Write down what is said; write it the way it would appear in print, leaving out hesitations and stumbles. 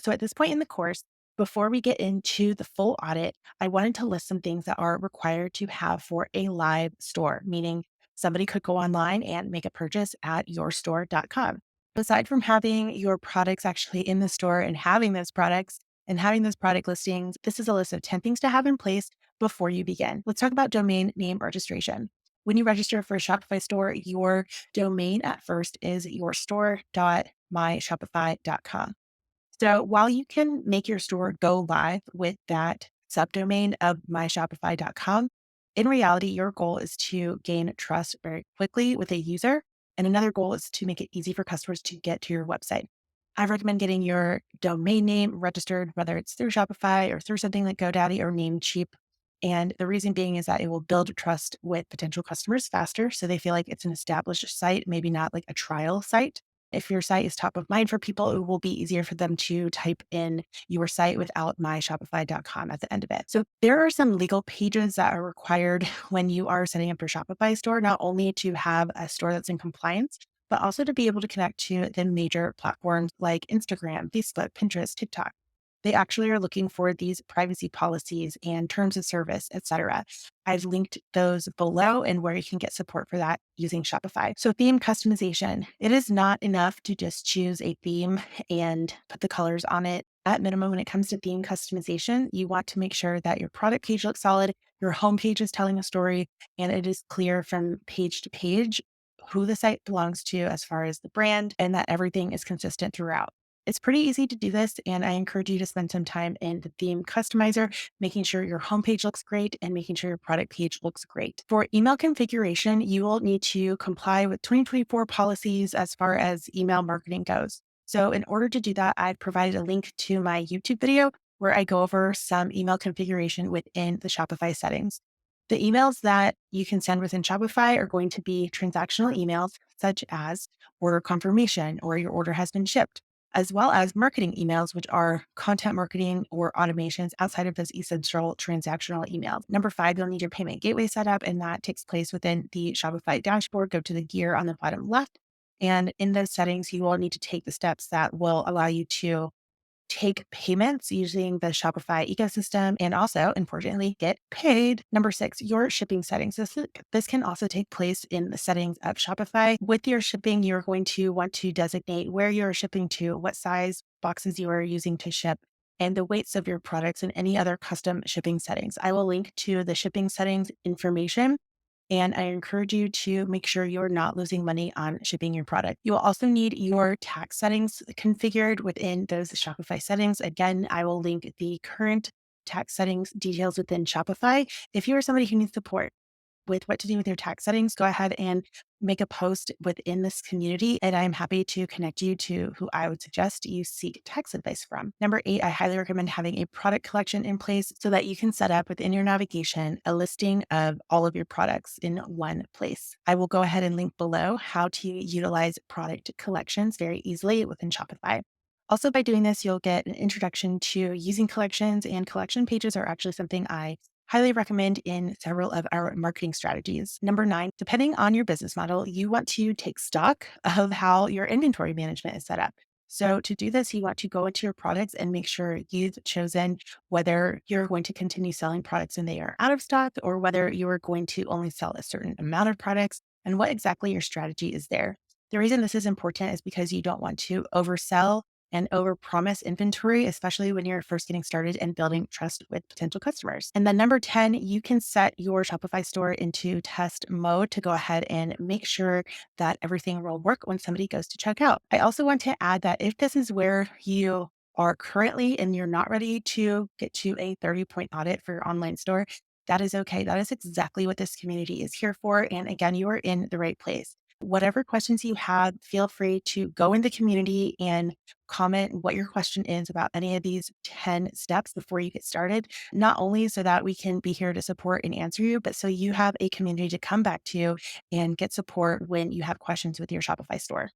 So at this point in the course, before we get into the full audit, I wanted to list some things that are required to have for a live store, meaning somebody could go online and make a purchase at yourstore.com. Aside from having your products actually in the store and having those products and having those product listings, this is a list of 10 things to have in place before you begin. Let's talk about domain name registration. When you register for a Shopify store, your domain at first is yourstore.myshopify.com. So while you can make your store go live with that subdomain of myshopify.com, in reality, your goal is to gain trust very quickly with a user. And another goal is to make it easy for customers to get to your website. I recommend getting your domain name registered, whether it's through Shopify or through something like GoDaddy or Namecheap. And the reason being is that it will build trust with potential customers faster. So they feel like it's an established site, maybe not like a trial site. If your site is top of mind for people, it will be easier for them to type in your site without myshopify.com at the end of it. So there are some legal pages that are required when you are setting up your Shopify store, not only to have a store that's in compliance, but also to be able to connect to the major platforms like Instagram, Facebook, Pinterest, TikTok. They actually are looking for these privacy policies and terms of service, et cetera. I've linked those below and where you can get support for that using Shopify. So theme customization, it is not enough to just choose a theme and put the colors on it. At minimum, when it comes to theme customization, you want to make sure that your product page looks solid, your homepage is telling a story, and it is clear from page to page who the site belongs to as far as the brand, and that everything is consistent throughout. It's pretty easy to do this, and I encourage you to spend some time in the theme customizer, making sure your homepage looks great and making sure your product page looks great. For email configuration, you will need to comply with 2024 policies as far as email marketing goes. So in order to do that, I've provided a link to my YouTube video where I go over some email configuration within the Shopify settings. The emails that you can send within Shopify are going to be transactional emails, such as order confirmation or your order has been shipped, as well as marketing emails, which are content marketing or automations outside of those essential transactional emails. Number 5, you'll need your payment gateway set up, and that takes place within the Shopify dashboard. Go to the gear on the bottom left. And in those settings, you will need to take the steps that will allow you to take payments using the Shopify ecosystem and also, importantly, get paid. Number 6, your shipping settings. This can also take place in the settings of Shopify. With your shipping, you're going to want to designate where you're shipping to, what size boxes you are using to ship, and the weights of your products and any other custom shipping settings. I will link to the shipping settings information, and I encourage you to make sure you're not losing money on shipping your product. You will also need your tax settings configured within those Shopify settings. Again, I will link the current tax settings details within Shopify. If you are somebody who needs support with what to do with your tax settings, go ahead and make a post within this community, and I'm happy to connect you to who I would suggest you seek tax advice from. Number 8, I highly recommend having a product collection in place so that you can set up within your navigation a listing of all of your products in one place. I will go ahead and link below how to utilize product collections very easily within Shopify. Also, by doing this, you'll get an introduction to using collections, and collection pages are actually something I highly recommend in several of our marketing strategies. Number 9, depending on your business model, you want to take stock of how your inventory management is set up. So to do this, you want to go into your products and make sure you've chosen whether you're going to continue selling products when they are out of stock or whether you are going to only sell a certain amount of products and what exactly your strategy is there. The reason this is important is because you don't want to oversell and overpromise inventory, especially when you're first getting started and building trust with potential customers. And then number 10, you can set your Shopify store into test mode to go ahead and make sure that everything will work when somebody goes to check out. I also want to add that if this is where you are currently and you're not ready to get to a 30-point audit for your online store, that is okay. That is exactly what this community is here for. And again, you are in the right place. Whatever questions you have, feel free to go in the community and comment what your question is about any of these 10 steps before you get started, not only so that we can be here to support and answer you, but so you have a community to come back to and get support when you have questions with your Shopify store.